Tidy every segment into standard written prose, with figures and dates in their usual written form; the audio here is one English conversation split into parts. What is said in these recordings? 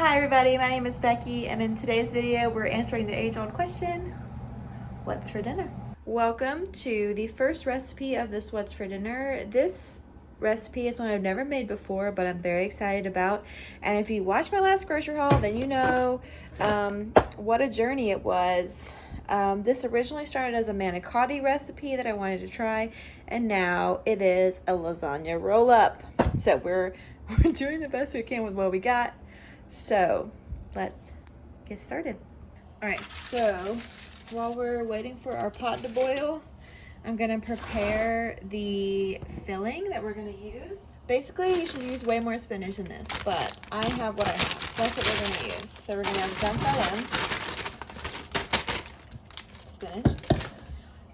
Hi everybody, my name is Becky, and in today's video we're answering the age-old question, what's for dinner? Welcome to the first recipe of this What's for Dinner. This recipe is one I've never made before, but I'm very excited about. And if you watched my last grocery haul, then you know what a journey it was. This originally started as a manicotti recipe that I wanted to try, and now it is a lasagna roll-up. So we're doing the best we can with what we got. So let's get started. All right, so while we're waiting for our pot to boil, I'm gonna prepare the filling that we're gonna use. Basically, you should use way more spinach than this, but I have what I have, so that's what we're gonna use. So we're gonna dump that in. Spinach.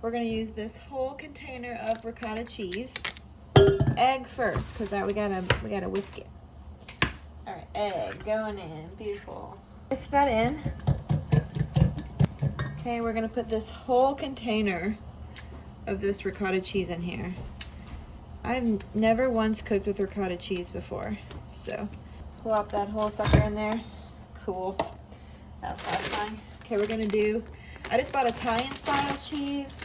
We're gonna use this whole container of ricotta cheese. Egg first, because that we gotta whisk it. All right, egg going in, beautiful. Whisk that in. Okay, we're gonna put this whole container of this ricotta cheese in here. I've never once cooked with ricotta cheese before, so plop that whole sucker in there. Cool, that was satisfying. Okay, we're gonna do, I just bought Italian style cheese,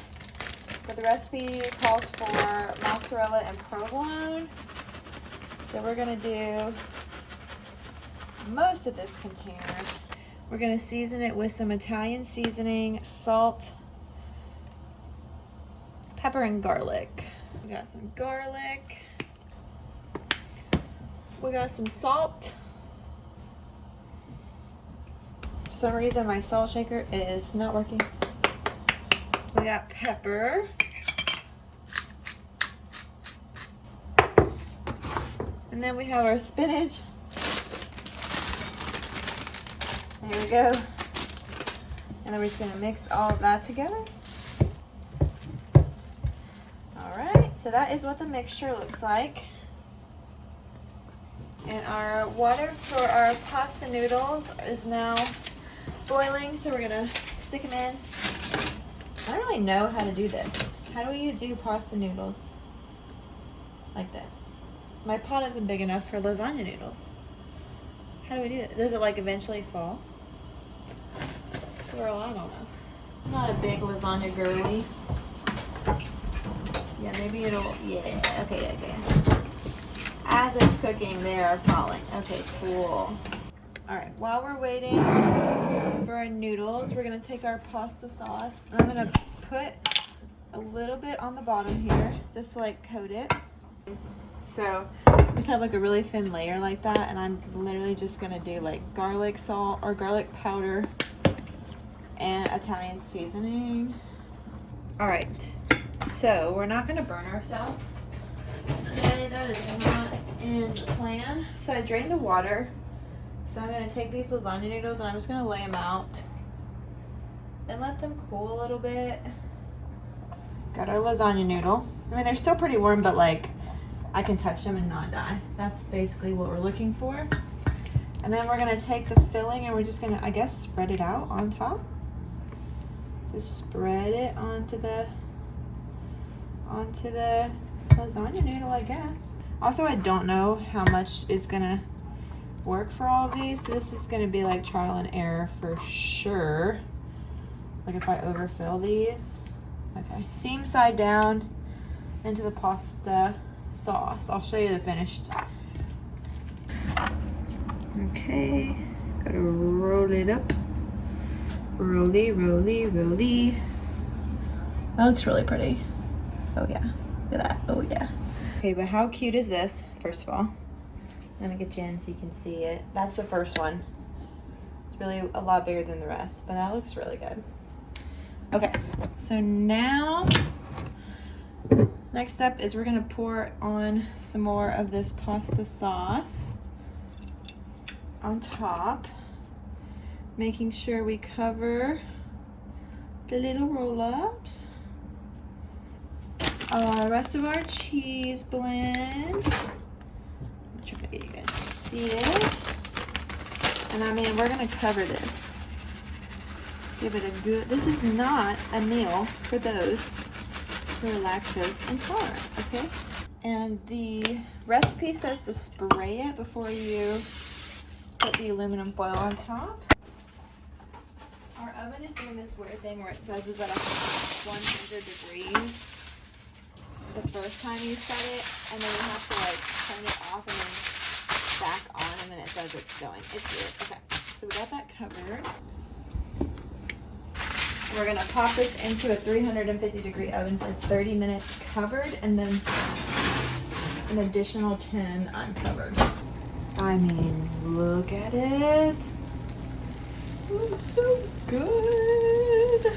but the recipe calls for mozzarella and provolone. So we're gonna do most of this container. We're gonna season it with some Italian seasoning, salt, pepper, and garlic. We got some garlic. We got some salt. For some reason my salt shaker is not working. We got pepper. And then we have our spinach. There we go. And then we're just gonna mix all of that together. All right, so that is what the mixture looks like. And our water for our pasta noodles is now boiling, so we're gonna stick them in. I don't really know how to do this. How do you do pasta noodles like this? My pot isn't big enough for lasagna noodles. How do we do it? Does it like eventually fall? Girl, I don't know. I'm not a big lasagna girly. Yeah, maybe it'll, yeah, okay. As it's cooking, they are falling. Okay, cool. All right, while we're waiting for our noodles, we're gonna take our pasta sauce, and I'm gonna put a little bit on the bottom here, just to like coat it. So we just have like a really thin layer like that, and I'm literally just gonna do like garlic salt or garlic powder and Italian seasoning. All right, so we're not gonna burn ourselves today. That is not in the plan. So I drained the water. So I'm gonna take these lasagna noodles and I'm just gonna lay them out and let them cool a little bit. Got our lasagna noodle. I mean, they're still pretty warm, but like I can touch them and not die. That's basically what we're looking for. And then we're gonna take the filling and we're just gonna, I guess, spread it out on top. Just spread it onto the lasagna noodle, I guess. Also, I don't know how much is gonna work for all of these. So this is gonna be like trial and error for sure. Like if I overfill these. Okay, seam side down into the pasta sauce. I'll show you the finished. Okay, gotta roll it up. Rolly. That looks really pretty. Oh yeah, look at that, oh yeah. Okay, but how cute is this, first of all? I'm gonna get you in so you can see it. That's the first one. It's really a lot bigger than the rest, but that looks really good. Okay, so now, next step is we're gonna pour on some more of this pasta sauce on top, making sure we cover the little roll-ups. The rest of our cheese blend. I'm trying to get you guys to see it. And I mean, we're gonna cover this. Give it a good, this is not a meal for those who are lactose intolerant, okay? And the recipe says to spray it before you put the aluminum foil on top. Our oven is doing this weird thing where it says it's at 100 degrees the first time you set it, and then you have to like turn it off and then back on, and then it says it's going. It's weird. Okay, so we got that covered. We're gonna pop this into a 350 degree oven for 30 minutes covered, and then an additional 10 uncovered. I mean, look at it. It looks so good.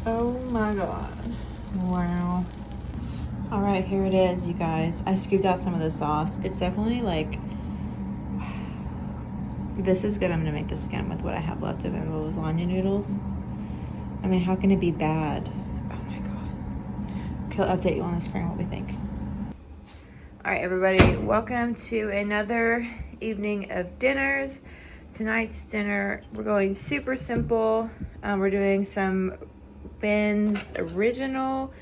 Oh my God. Wow. All right, here it is, you guys. I scooped out some of the sauce. It's definitely like, this is good. I'm gonna make this again with what I have left of the lasagna noodles. I mean, how can it be bad? Oh my God. Okay, I'll update you on the screen what we think. All right, everybody, welcome to another evening of dinners. Tonight's dinner, we're going super simple. We're doing some Ben's original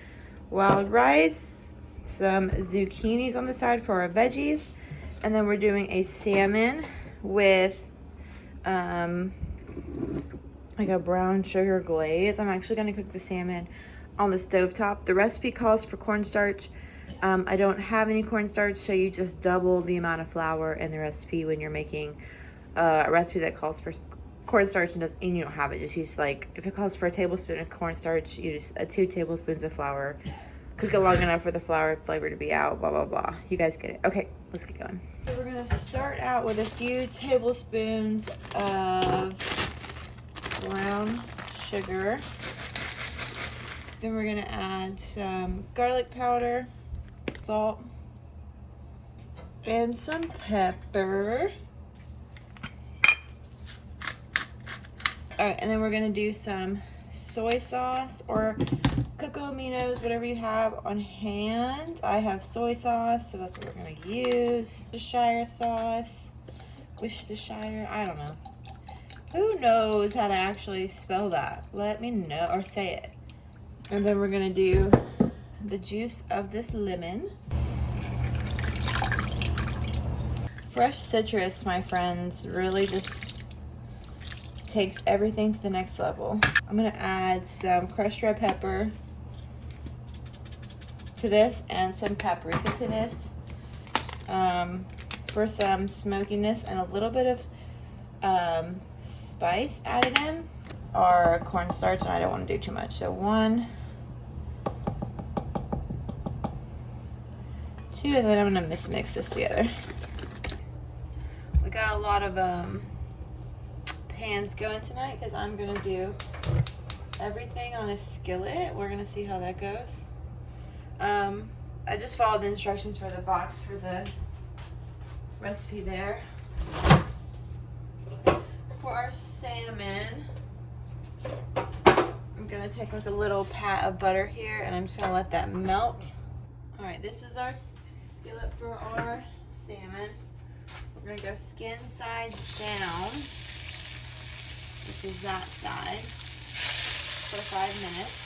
wild rice, some zucchinis on the side for our veggies, and then we're doing a salmon with like a brown sugar glaze. I'm actually going to cook the salmon on the stovetop. The recipe calls for cornstarch. I don't have any cornstarch, so you just double the amount of flour in the recipe when you're making a recipe that calls for cornstarch and you don't have it. Just use, like, if it calls for a tablespoon of cornstarch, you use 2 tablespoons of flour. Cook it long enough for the flour flavor to be out, blah, blah, blah. You guys get it. Okay, let's get going. So we're gonna start out with a few tablespoons of brown sugar. Then we're gonna add some garlic powder, salt, and some pepper. All right, and then we're gonna do some soy sauce or cocoa aminos, whatever you have on hand. I have soy sauce, so that's what we're gonna use. Worcestershire sauce, Worcestershire, I don't know. Who knows how to actually spell that? Let me know, or say it. And then we're gonna do the juice of this lemon. Fresh citrus, my friends, really just takes everything to the next level. I'm gonna add some crushed red pepper to this and some paprika to this for some smokiness and a little bit of spice added in. Our cornstarch, and I don't want to do too much. So 1, 2, and then I'm gonna mix this together. We got a lot of pans going tonight because I'm gonna do everything on a skillet. We're gonna see how that goes. I just followed the instructions for the box for the recipe there. For our salmon, I'm gonna take like a little pat of butter here and I'm just gonna let that melt. All right, this is our skillet for our salmon. We're gonna go skin side down, which is that side, for 5 minutes.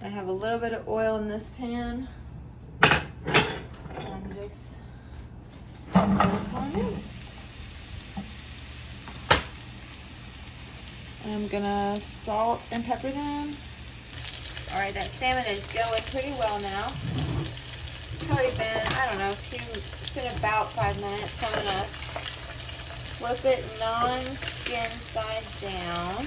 I have a little bit of oil in this pan. I'm just I'm gonna salt and pepper them. All right, that salmon is going pretty well now. It's probably been, I don't know, it's been about 5 minutes. So I'm gonna flip it non-skin side down.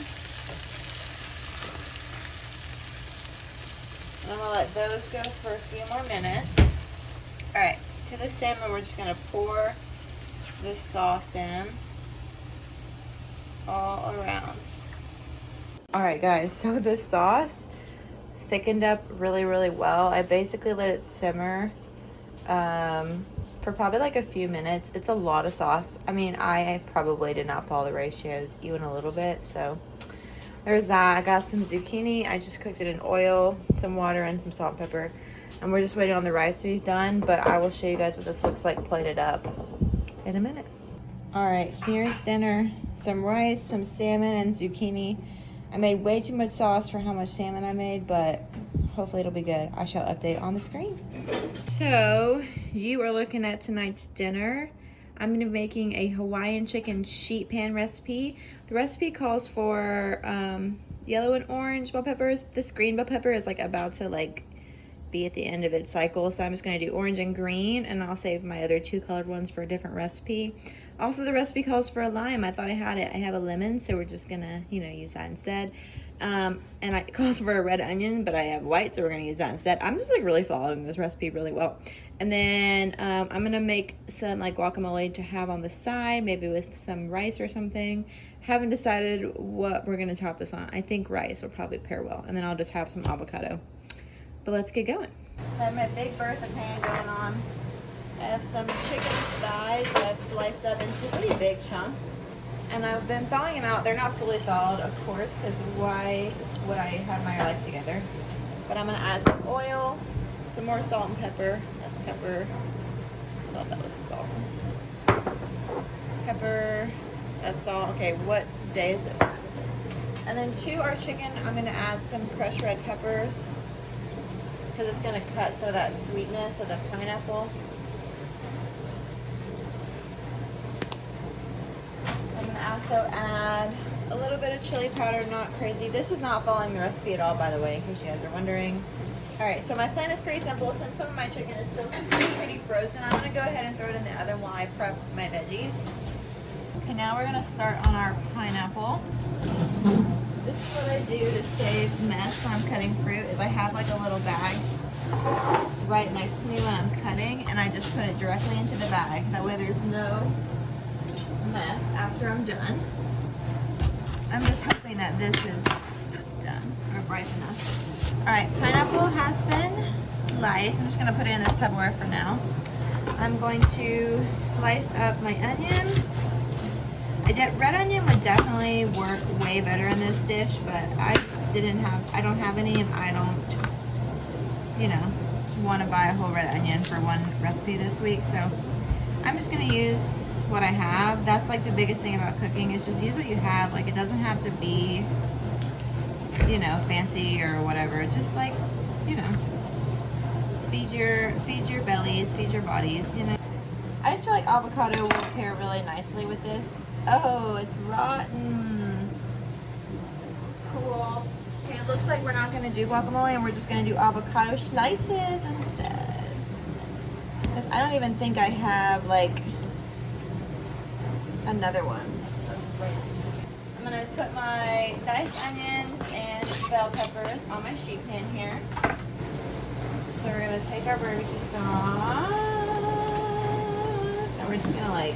And I'm gonna let those go for a few more minutes. All right, to the salmon, we're just gonna pour the sauce in all around. All right, guys, so the sauce thickened up really, really well. I basically let it simmer for probably like a few minutes. It's a lot of sauce. I mean, I probably did not follow the ratios even a little bit, so there's that. I got some zucchini. I just cooked it in oil, some water, and some salt and pepper. And we're just waiting on the rice to be done, but I will show you guys what this looks like plated up in a minute. All right, here's dinner. Some rice, some salmon, and zucchini. I made way too much sauce for how much salmon I made, but hopefully it'll be good. I shall update on the screen. So you are looking at tonight's dinner. I'm gonna be making a Hawaiian chicken sheet pan recipe. The recipe calls for yellow and orange bell peppers. This green bell pepper is like about to like be at the end of its cycle, so I'm just gonna do orange and green, and I'll save my other 2 colored ones for a different recipe. Also, the recipe calls for a lime. I thought I had it. I have a lemon, so we're just gonna, you know, use that instead. And it calls for a red onion, but I have white, so we're gonna use that instead. I'm just like really following this recipe really well. And then I'm gonna make some like guacamole to have on the side, maybe with some rice or something. Haven't decided what we're gonna top this on. I think rice will probably pair well, and then I'll just have some avocado. But let's get going. So I have my Big Bertha pan going on. I have some chicken thighs that I've sliced up into pretty big chunks. And I've been thawing them out. They're not fully thawed, of course, because why would I have my life together? But I'm gonna add some oil, some more salt and pepper. That's pepper. I thought that was the salt. Pepper, that's salt. Okay, what day is it? And then to our chicken, I'm gonna add some crushed red peppers because it's gonna cut some of that sweetness of the pineapple. Also add a little bit of chili powder, not crazy. This is not following the recipe at all, by the way, in case you guys are wondering. All right, so my plan is pretty simple. Since some of my chicken is still pretty frozen, I'm gonna go ahead and throw it in the oven while I prep my veggies. Okay, now we're gonna start on our pineapple. This is what I do to save mess when I'm cutting fruit, is I have like a little bag right next to me when I'm cutting, and I just put it directly into the bag. That way there's no mess after I'm done. I'm just hoping that this is done or ripe enough. All right, pineapple has been sliced. I'm just gonna put it in this Tupperware for now. I'm going to slice up my onion. Red onion would definitely work way better in this dish, but I don't have any, and I don't, you know, want to buy a whole red onion for one recipe this week. So I'm just gonna use what I have. That's like the biggest thing about cooking, is just use what you have. Like, it doesn't have to be, you know, fancy or whatever. Just like, you know, feed your bellies, feed your bodies, you know. I just feel like avocado will pair really nicely with this. Oh, it's rotten. Cool. Okay, it looks like we're not gonna do guacamole, and we're just gonna do avocado slices instead. Because I don't even think I have like another one. I'm gonna put my diced onions and bell peppers on my sheet pan here. So we're gonna take our barbecue sauce, and we're just gonna like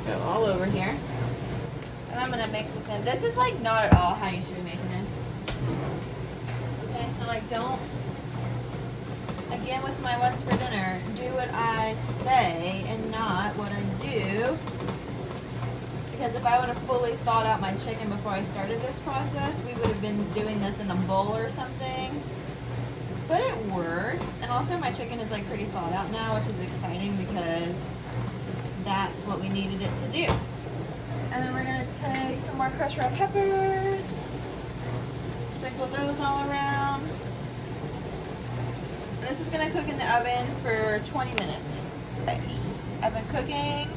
go all over here. And I'm gonna mix this in. This is like not at all how you should be making this. Okay, so like don't, again with my what's for dinner, do what I say and not what I do. Because if I would have fully thawed out my chicken before I started this process, we would have been doing this in a bowl or something. But it works. And also my chicken is like pretty thawed out now, which is exciting because that's what we needed it to do. And then we're gonna take some more crushed red peppers, sprinkle those all around. This is gonna cook in the oven for 20 minutes. I've been cooking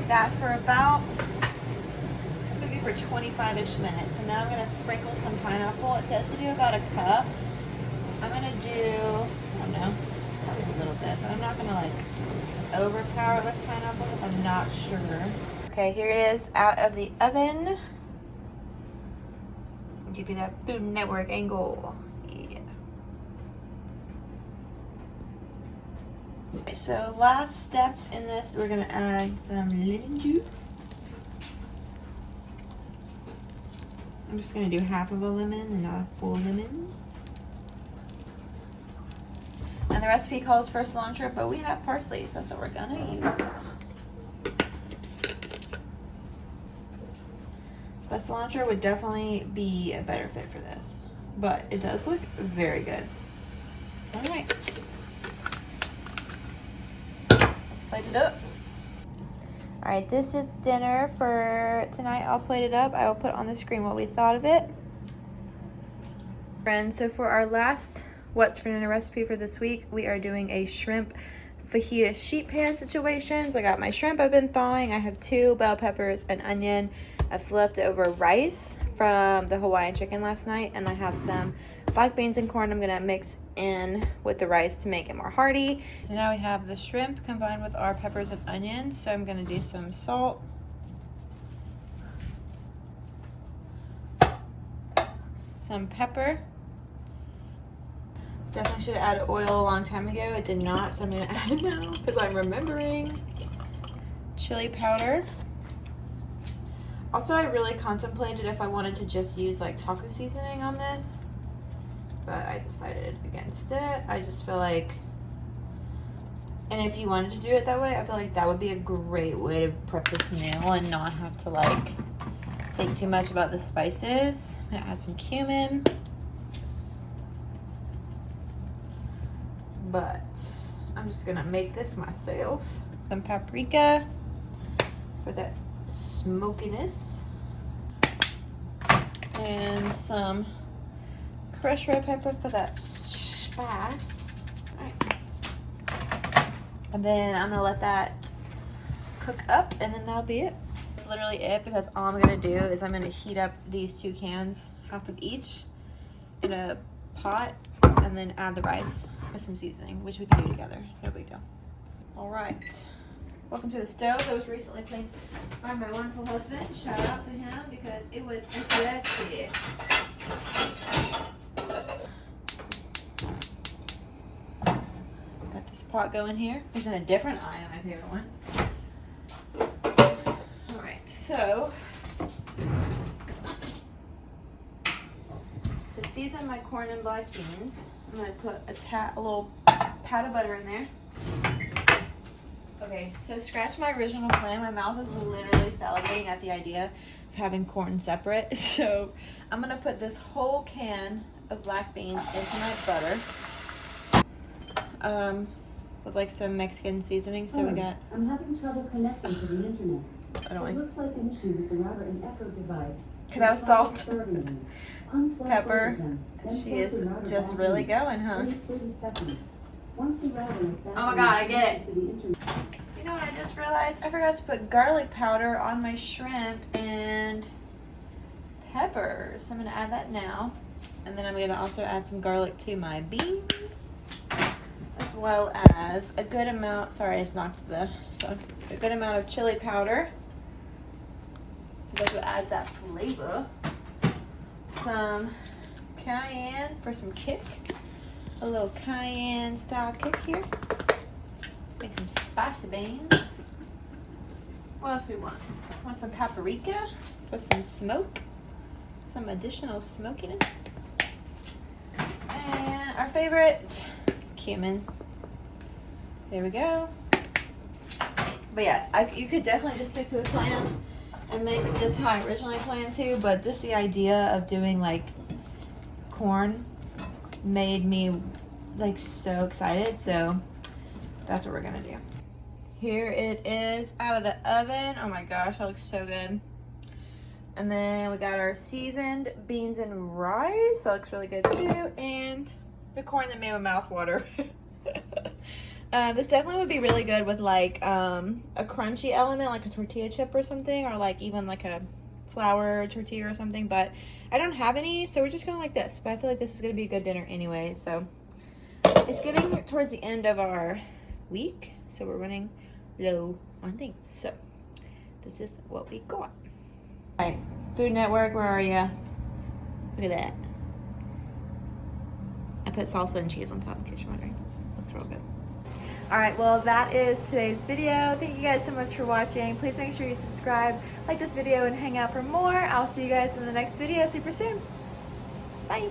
that for about, cooking for 25-ish minutes. And now I'm gonna sprinkle some pineapple. It says to do about a cup. I'm gonna do, I don't know, probably a little bit, but I'm not gonna like overpower it with pineapple because I'm not sure. Okay, here it is out of the oven. I'll give you that Food Network angle. Yeah. Okay, so last step in this, we're gonna add some lemon juice. I'm just gonna do half of a lemon and not a full lemon. And the recipe calls for cilantro, but we have parsley, so that's what we're gonna use. But cilantro would definitely be a better fit for this. But it does look very good. All right. Let's plate it up. All right, this is dinner for tonight. I'll plate it up. I will put on the screen what we thought of it. Friends, so for our last What's for Dinner recipe for this week, we are doing a shrimp fajita sheet pan situation. So I got my shrimp I've been thawing. I have 2 bell peppers, an onion. I have some leftover rice from the Hawaiian chicken last night, and I have some black beans and corn I'm gonna mix in with the rice to make it more hearty. So now we have the shrimp combined with our peppers and onions. So I'm gonna do some salt, some pepper. Definitely should have added oil a long time ago. It did not, so I'm gonna add it now because I'm remembering. Chili powder. Also, I really contemplated if I wanted to just use like taco seasoning on this, but I decided against it. I just feel like, and if you wanted to do it that way, I feel like that would be a great way to prep this meal and not have to like think too much about the spices. I'm gonna add some cumin. But I'm just gonna make this myself. Some paprika for that smokiness. And some crushed red pepper for that spice. Right. And then I'm gonna let that cook up, and then that'll be it. That's literally it, because all I'm gonna do is I'm gonna heat up these 2 cans, half of each, in a pot, and then add the rice with some seasoning, which we can do together. No big deal. All right. Welcome to the stove that was recently cleaned by my wonderful husband. Shout out to him because it was dirty. Got this pot going here. There's a different eye on my favorite one. All right, so to season my corn and black beans, I'm gonna put a little pat of butter in there. Okay, so scratch my original plan. My mouth is literally salivating at the idea of having corn separate. So I'm gonna put this whole can of black beans into my butter, with like some Mexican seasoning. So we got. I'm having trouble connecting to the internet. It looks like an issue with the router and Echo device. Cause that was salt, pepper. She is just really going, huh? Once the router is back, oh my god, I get it. You know what I just realized? I forgot to put garlic powder on my shrimp and peppers. So I'm gonna add that now. And then I'm gonna also add some garlic to my beans, as well as a good amount, sorry, I just knocked the phone. A good amount of chili powder. That's what adds that flavor. Some cayenne for some kick. A little cayenne style kick here. Make some spicy beans. What else we want? Want some paprika for some smoke. Some additional smokiness. And our favorite, cumin. There we go. But yes, you could definitely just stick to the plan and make this how I originally planned to, but just the idea of doing like corn made me like so excited, so that's what we're gonna do. Here it is out of the oven. Oh my gosh, that looks so good. And then we got our seasoned beans and rice. That looks really good too. And the corn that made my mouth water. This definitely would be really good with like a crunchy element, like a tortilla chip or something, or like even like a flour tortilla or something, but I don't have any, so we're just going like this. But I feel like this is going to be a good dinner anyway. So it's getting towards the end of our week, so we're running low on things. So this is what we got. All right, Food Network, where are you? Look at that. I put salsa and cheese on top in case you're wondering. Looks real good. All right, well, that is today's video. Thank you guys so much for watching. Please make sure you subscribe, like this video, and hang out for more. I'll see you guys in the next video super soon. Bye.